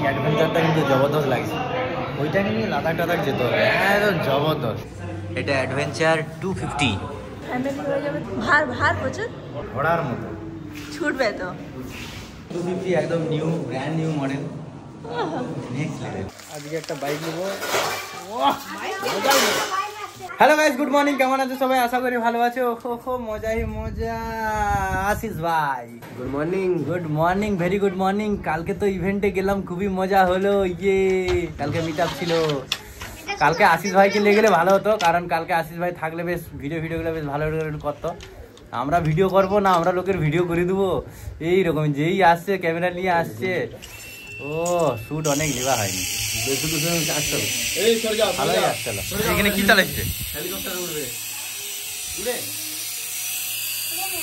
অ্যাডভেঞ্চারটা কিন্তু জবরদস্ত লাগছে। ওইটাকে নিয়ে লাদাখ টাদাখ যেতে হবে, একদম জবরদস্ত। এটা অ্যাডভেঞ্চার 250। ফ্যামিলি হয়ে যাবে, ভার ভার প্রচুর, ঘোড়ার মতো ছুটবে তো। 250 একদম new, brand new model, next level. আজকে একটা বাইক নেবো। Hello guys, good morning. কেমন আছো সবাই? আশা করি ভালো আছো। ওহো মজাই মজা। আশিস ভাই good morning. Good morning, very good morning. কালকে তো ইভেন্টে গেলাম, খুবই মজা হলো। ইয়ে কালকে মিট আপ ছিল। কালকে আশিস ভাইকে নিয়ে গেলে ভালো হতো, কারণ কালকে আশিস ভাই থাকলে বেশ ভিডিওগুলো বেশ ভালো করতো। আমরা ভিডিও করবো না, আমরা লোকের ভিডিও করে দেবো এইরকম। যেই আসছে ক্যামেরা নিয়ে আসছে, ও শুট অনেক দেওয়া হয়নি, ভালোই আসছিল। এখানে কি চালাচ্ছে?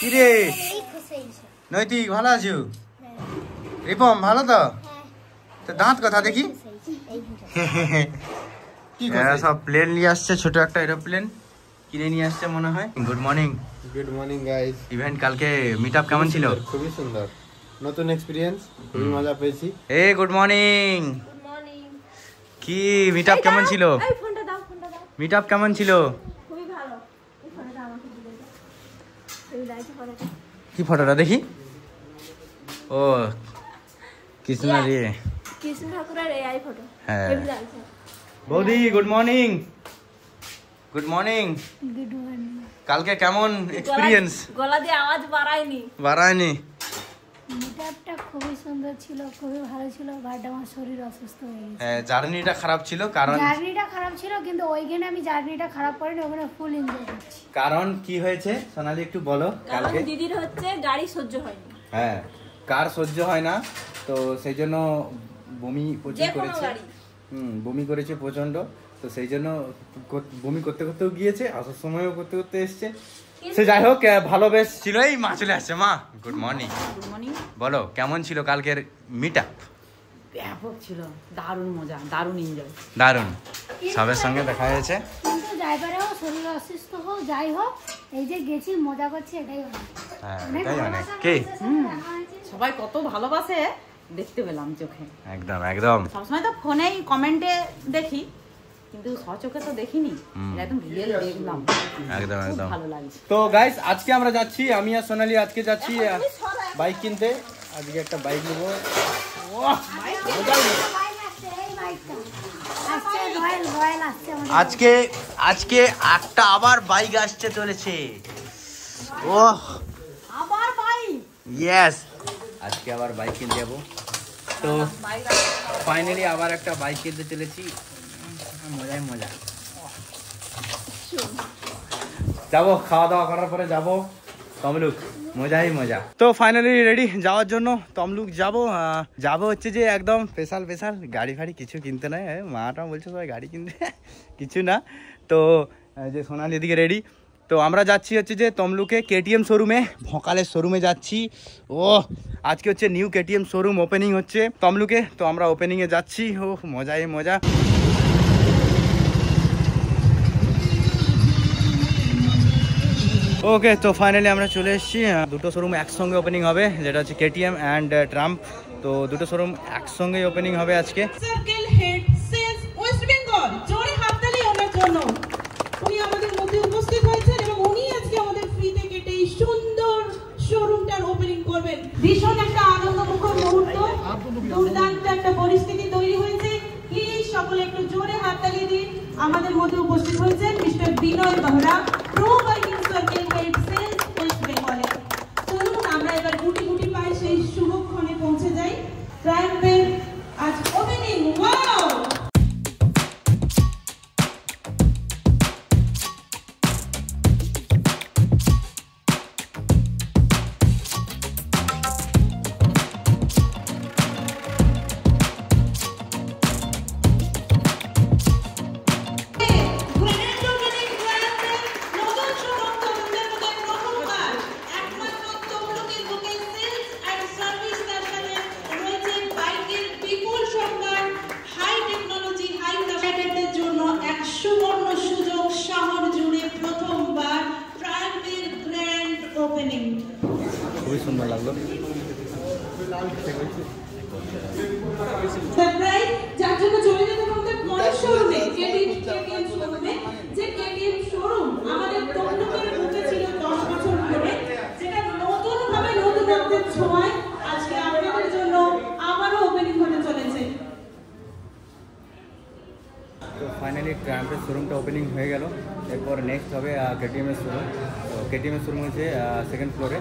কি রে নৈতিক, ভালো আছো? রিপম ভালো তো? দাঁত কথা দেখি। সব প্লেন নিয়ে আসছে, ছোট একটা এরোপ্লেন কিনে নিয়ে আসছে মনে হয়। Good morning. Good morning guys. Event কালকে মিট আপ কেমন ছিল? খুবই সুন্দর, নতুন এক্সপিরিয়েন্স, খুবই মজা পেয়েছি। A good morning. কি মিট আপ কেমন ছিল? মিট আপ কেমন ছিল? খুবই ভালো। এই ফটোটা আমাকে দিলে দাও, এই লাইটে ফটোটা। কি ফটোটা দেখি? ও কৃষ্ণ রে, কৃষ্ণ ঠাকুরের এআই ফটো। হ্যাঁ। হেভি লাগছে। বৌদি good morning. Good morning. Good morning. কালকে কেমন এক্সপিরিয়েন্স? গলা দিয়ে আওয়াজ বাড়ায়নি। বাড়ায়নি? মিটআপটা খুবই সুন্দর ছিল, খুবই ভালো ছিল, বাট আমার শরীর অসুস্থ হয়ে গেছে। হ্যাঁ, জার্নিটা খারাপ ছিল। কারণ জার্নিটা খারাপ ছিল, কিন্তু ওইখানে আমি জার্নিটা খারাপ করিনি, ওখানে ফুল এনজয় করছি। কারণ কি হয়েছে সোনালি একটু বলো। কালকে দিদির হচ্ছে গাড়ি সহ্য হয়নি। হ্যাঁ, কার সহ্য হয় না, তো সেই জন্য বমি প্রচুর করেছে। বমি করেছে প্রচন্ড, তো সেই জন্য বমি করতে করতেও গিয়েছে, আসার সময়ও করতে করতে এসছে। সে যাই হোক, ভালো বেশ ছিল। এই মা চলে আসছে। মা গুড মর্নিং। Good morning. বলো কেমন ছিল কালকের মিট আপ? ব্যাপক ছিল, দারুণ মজা, দারুণ এনজয়। দারুণ, সবের সঙ্গে দেখা হয়েছে। কিন্তু ড্রাইভারেও শরীর অসুস্থ হোক, যাই হোক, এই যে গেছি মজা করছি, এটাই অনেক। হ্যাঁ, এটাই অনেক। কে সবাই কত ভালোবাসে দেখতে পেলাম চোখে। একদম একদম। সবসময় তো ফোনেই কমেন্টে দেখি, কিন্তু সচোখে তো দেখিনি, একদম রিয়েল দেখলাম। একদম একদম ভালো লাগছে। তো গাইস, আজকে আমরা যাচ্ছি, আমি আর সোনালি আজকে যাচ্ছি বাইক কিনতে। আজকে একটা বাইক নেবো। আজকে আজকে একটা আবার বাইক আসতে চলেছে। ওহ আবার বাইক, ইয়েস, আজকে আবার বাইক কিনতে যাবো। তো ফাইনালি আবার একটা বাইক কিনতে চলেছি। মজাই মজা। যাবো, খাওয়া দাওয়া করার পরে যাবো তমলুক, মজাই মজা। তো ফাইনালি রেডি যাওয়ার জন্য তমলুক যাবো হচ্ছে যে একদম স্পেশাল গাড়ি ফাড়ি কিছু কিনতে নাই। মাটা বলছে সবাই গাড়ি কিনতে, কিছু না। তো যে সোনালি এদিকে রেডি। তো আমরা যাচ্ছি হচ্ছে যে তমলুকে কেটিএম শোরুমে, ভোকালের শোরুমে যাচ্ছি। ও আজকে হচ্ছে নিউ কেটিএম শোরুম ওপেনিং হচ্ছে তমলুকে, তো আমরা ওপেনিংয়ে যাচ্ছি। ও মজাই মজা। ওকে, তো ফাইনালি আমরা চলে এসেছি। দুটো শোরুম একসঙ্গে ওপেনিং হবে, যেটা হচ্ছে কেটিএম অ্যান্ড ট্রাম্প। তো দুটো শোরুম একসঙ্গেই ওপেনিং হবে আজকে। Circle head sales West Bengal, জোরে হাততালি ওনার জন্য। উনি আমাদের মধ্যে উপস্থিত হয়েছেন এবং উনি আজকে আমাদের ফ্রিতে কেটে এই সুন্দর শোরুমটার ওপেনিং করবেন। ভীষণ একটা আনন্দমুখর মুহূর্ত, দুর্দান্ত একটা পরিস্থিতি তৈরি হয়েছে। প্লিজ সকলে একটু জোরে হাততালি দিন। আমাদের মধ্যে উপস্থিত হয়েছেন mister Binay Behera, pro biking circle head sales west বেঙ্গলে। চলুন আমরা এবার গুটি গুটি পায়ে সেই শুভক্ষণে পৌঁছে যাই। ট্রাম্পের আজ ওপেনিং। ওয়াও! খুবই সুন্দর লাগলো। ট্রাম্পের শোরুমটা ওপেনিং হয়ে গেল। এরপর নেক্সট হবে কেটিএমের শোরুম। তো কেটিএমের শোরুম হচ্ছে সেকেন্ড ফ্লোরে।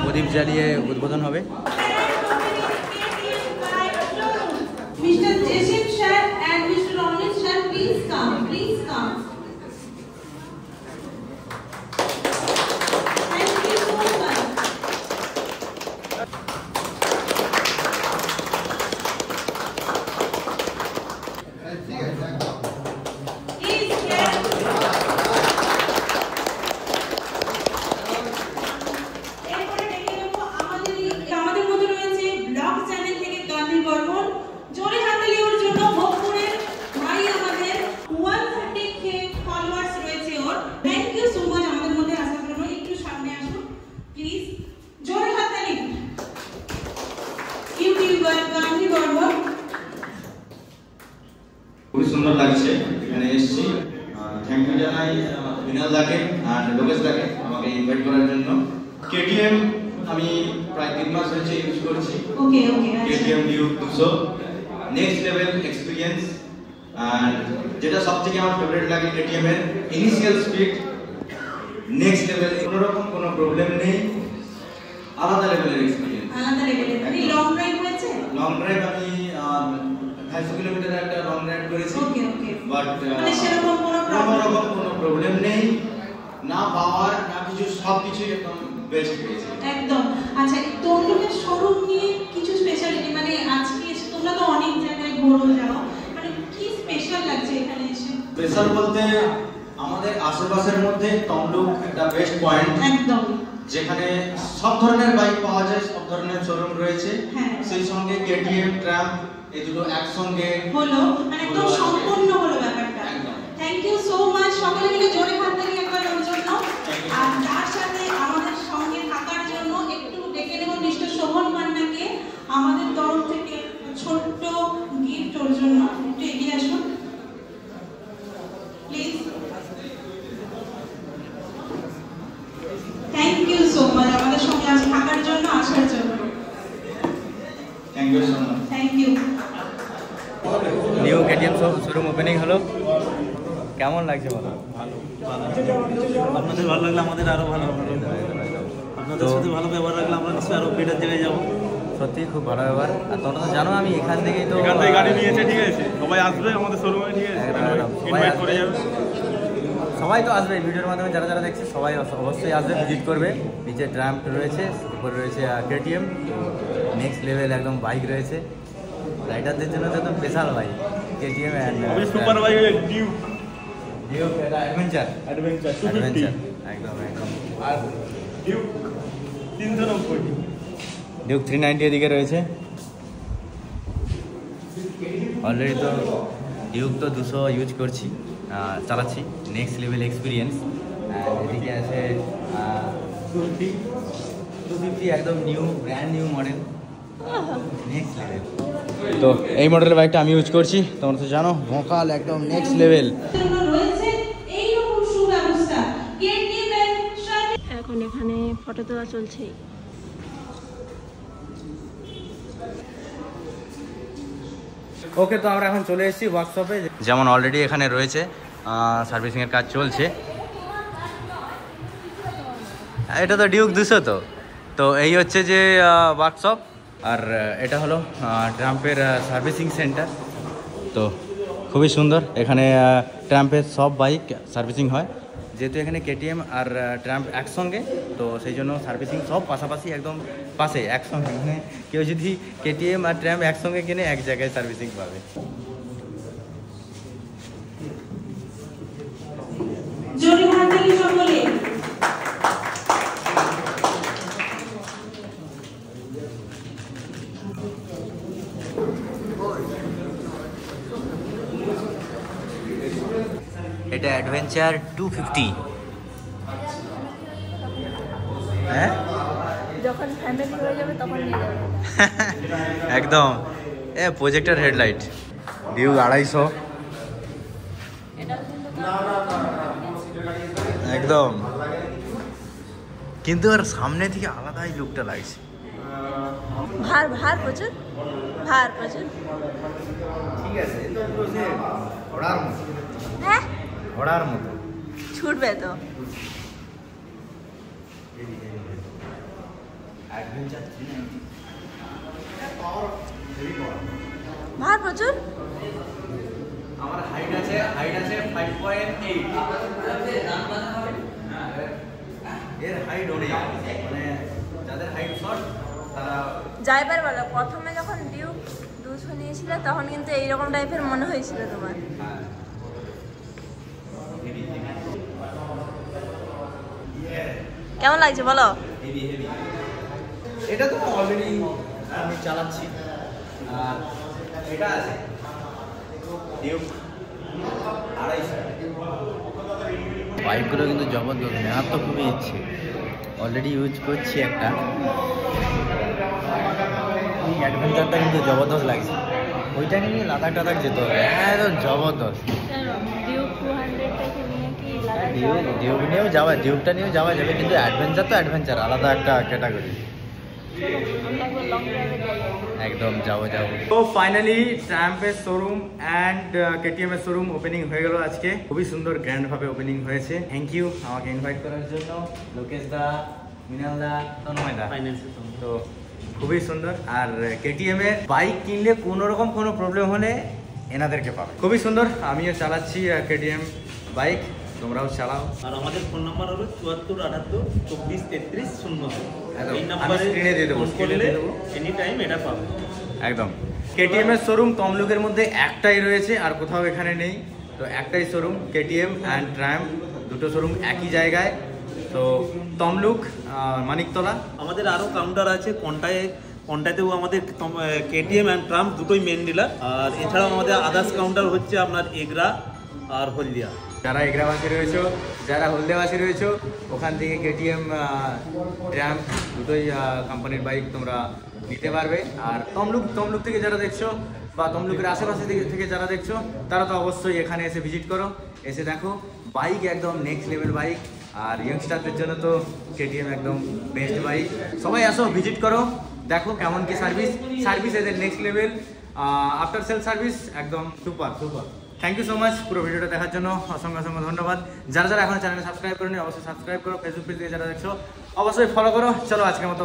প্রদীপ জ্বালিয়ে উদ্বোধন হবে। Mr. Jason Sir and Mr. Omnis Sir, please come. Please come. Thank you so much. Please clap. এরপরে ডেকে নেব আমাদের মধ্যে রয়েছে ব্লগ চ্যানেল থেকে গান্ধী বর্মন। জোরে হাততালি ওর জন্য। ভোগপুরের ভাই আমাদের 130k ফলোয়ার্স রয়েছে ওর। থ্যাংক ইউ সো মাচ আমাদের মধ্যে আসার জন্য। একটু সামনে আসুন প্লিজ। জোরে হাততালি। ইউটিউবার গান্ধী বর্মন। খুবই সুন্দর লাগছে এখানে এসেছি। থ্যাংক ইউ জানাই বিনাল দাকে আর লোকেশ দাকে আমাকে ইনভাইট করার জন্য। কেটিএম আমি প্রায় 3 মাস হয়েছে ইউজ করছি। Okay okay. KTM Duke 200 next level experience. আর যেটা সবথেকে আমার ফেভারিট লাগে কেটিএম এর ইনিশিয়াল স্পিড নেক্সট লেভেল, কোনো রকম কোনো প্রবলেম নেই, আলাদা লেভেলের এক্সপেরিয়েন্স। আলাদা লেভেলের। আপনি লং ড্রাইভ হয়েছে? লং ড্রাইভ আমি 500 কিলোমিটার একটা লং ড্রাইভ করেছি। ওকে ওকে। বাট মানে সেরকম কোনো প্রবলেম নেই, না পাওয়ার না কিছু, সবকিছু একদম বেস্ট পেয়েছি একদম। আচ্ছা, তমলুকের শোরুম নিয়ে কিছু স্পেশালিটি, মানে আজকে এসে তোমরা তো অনেক জায়গায় ঘোরো যাও, মানে কি স্পেশাল লাগছে এখানে এসে? স্পেশাল বলতে আমাদের আশেপাশের মধ্যে তমলুক একটা বেস্ট পয়েন্ট, একদম, যেখানে সব ধরনের বাইক পাওয়া যায়, সব ধরনের শোরুম রয়েছে। হ্যাঁ। সেই সঙ্গে কেটিএম ট্রাম্প এই দুটো একসঙ্গে হলো, মানে একদম সম্পূর্ণ হলো ব্যাপারটা। Thank you so much. সকলে মিলে জোরে হাততালি একবার ওর জন্য। আর তার সাথে আমাদের সঙ্গে থাকার জন্য একটু ডেকে নেব মিস্টার শোভন মান্নাকে আমাদের তরফ থেকে ছোট্ট গিফট ওর জন্য। একটু এগিয়ে আসুন please. Thank you so much আমাদের সঙ্গে আজ থাকার জন্য, আসার জন্য। Thank you so much. Thank you. New KTM showroom opening হলো, কেমন লাগছে বলো? আপনাদের ভালো লাগলে আমাদের আরো ভালো হবে। আপনাদের সাথে ভালো ব্যবহার রাখলে আমরা নিশ্চয়ই আরো বেটার জায়গায় যাবো। সত্যি খুব ভালো ব্যাপার। আর তোমরা তো জানো আমি এখান থেকেই তো গাড়ি নিয়েছে, ঠিক আছে, সবাই আসবে আমাদের শোরুমে, ঠিক আছে, ইনভাইট করে যাবে। সবাই তো আসবে, ভিডিওর মাধ্যমে যারা যারা দেখছে সবাই অবশ্যই আসবে, ভিজিট করবে। নিচে ট্রাম্প রয়েছে, উপরে রয়েছে কেটিএম, নেক্সট লেভেল একদম বাইক রয়েছে। রাইডারদের জন্য তো একদম special bike KTM and super bike Duke এটা অ্যাডভেঞ্চার অ্যাডভেঞ্চার একদম একদম। আর ডিউক 390, ডিউক 390 এদিকে রয়েছে। অলরেডি তো ডিউক তো 200 ইউজ করছি, চালাচ্ছি, নেক্সট লেভেল এক্সপিরিয়েন্স। এদিকে আছে 250 একদম new, brand new model, next level. তো এই মডেলের বাইকটা আমি ইউজ করছি, তোমরা তো জানো, ভোকাল একদম নেক্সট লেভেল। এখন এখানে ফটো তোলা চলছে। ওকে, তো আমরা এখন চলে এসেছি ওয়ার্কশপে, যেমন অলরেডি এখানে রয়েছে, সার্ভিসিংয়ের কাজ চলছে। এটা তো ডিউক 200, তো এই হচ্ছে যে ওয়ার্কশপ, আর এটা হলো ট্রাম্পের সার্ভিসিং সেন্টার। তো খুবই সুন্দর, এখানে ট্রাম্পের সব বাইক সার্ভিসিং হয়, যেহেতু এখানে কেটিএম আর ট্রাম্প একসঙ্গে, তো সেই জন্য সার্ভিসিং সব পাশাপাশি একদম পাশে একসঙ্গে, মানে কেউ যদি কেটিএম আর ট্রাম্প একসঙ্গে কিনে এক জায়গায় সার্ভিসিং পাবে। জোরে হাততালি সকলে। এটা অ্যাডভেঞ্চার 250। হ্যাঁ, যখন ফ্যামিলি হয়ে যাবে তখন নিয়ে যাবে। একদম প্রজেক্টর হেডলাইট, ডিউ 250, একদম। কিন্তু আর সামনে থেকে আলাদাই লুকটা লাগছে। ভার প্রচুর, ভার প্রচুর। ঠিক আছে, ঘোড়ার মতো, হ্যাঁ ঘোড়ার মতো ছুটবে তো। ভার প্রচুর। আমার হাইট আছে 5.8। এর হাইট অনেক, মানে যাদের হাইট শর্ট তারা যাইবার বলো, প্রথমে যখন ডিউক 200 নিয়েছিল তখন কিন্তু এইরকম টাইপের মনে হয়েছিল তোমার। কেমন লাগছে বলো? Heavy heavy. এটা তো অলরেডি আমি চালাচ্ছি, আর এটা আছে ডিউক 250। বাইকগুলো কিন্তু জবরদস্ত, নেওয়ার তো খুবই ইচ্ছে, অলরেডি ইউজ করছি একটা। অ্যাডভেঞ্চারটা কিন্তু জবরদস্ত লাগছে, ওইটা নিয়ে লাদাখ টাদাখ যেতে হবে, একদম জবরদস্ত। ডিউক নিয়েও যাওয়া, ডিউকটা নিয়েও যাওয়া যাবে, কিন্তু অ্যাডভেঞ্চার তো অ্যাডভেঞ্চার, আলাদা একটা ক্যাটাগরি। একদম যাবো। তো ফাইনালি ট্রাম্পের শোরুম অ্যান্ড কেটিএম এর শোরুম ওপেনিং হয়ে গেল আজকে, খুবই সুন্দর গ্র্যান্ড ভাবে ওপেনিং হয়েছে। থ্যাংক ইউ আমাকে ইনভাইট করার জন্য, লোকেশ দা, মৃণাল দা, তন্ময় দা। তো খুবই সুন্দর, আর কেটিএম এর বাইক কিনলে কোনো রকম কোনো প্রবলেম হলে এনাদেরকে পাবে। খুবই সুন্দর, আমিও চালাচ্ছি কেটিএম বাইক, তোমরাও চালাও। আর আমাদের ফোন নাম্বার হলো 74 78 24 33 00। এই আমি নাম্বারে স্ক্রিনে দিয়ে দেবো, ফোন করলে এনি টাইম এটা পাবে। একদম। কেটিএম এর শোরুম তমলুকের মধ্যে একটাই রয়েছে, আর কোথাও এখানে নেই। তো একটাই শোরুম, কেটিএম অ্যান্ড ট্রাম্প, দুটো শোরুম একই জায়গায়। তো তমলুক, মানিকতলা। আমাদের আরও কাউন্টার আছে কন্টাতেও আমাদের কেটিএম অ্যান্ড ট্রাম্প দুটোই মেন ডিলার। আর এছাড়াও আমাদের আদার্স কাউন্টার হচ্ছে আপনার এগরা আর হলদিয়া। যারা এগরাবাসী রয়েছো, যারা হলদিয়াবাসী রয়েছো, ওখান থেকে কেটিএম ট্রাম্প দুটোই কোম্পানির বাইক তোমরা নিতে পারবে। আর তমলুক থেকে যারা দেখছো বা তমলুকের আশেপাশে থেকে যারা দেখছো, তারা তো অবশ্যই এখানে এসে ভিজিট করো, এসে দেখো বাইক একদম নেক্সট লেভেল বাইক। আর ইয়ংস্টারদের জন্য তো কেটিএম একদম বেস্ট বাইক। সবাই আসো, ভিজিট করো, দেখো কেমন কি সার্ভিস এদের next level. After sale service একদম super. Thank you so much পুরো ভিডিওটা দেখার জন্য, অসংখ্য ধন্যবাদ। যারা এখনো চ্যানেলে সাবস্ক্রাইব করেনি অবশ্যই সাবস্ক্রাইব করো, ফেসবুক পেজ থেকে যারা দেখছো অবশ্যই ফলো করো। চলো আজকের মতো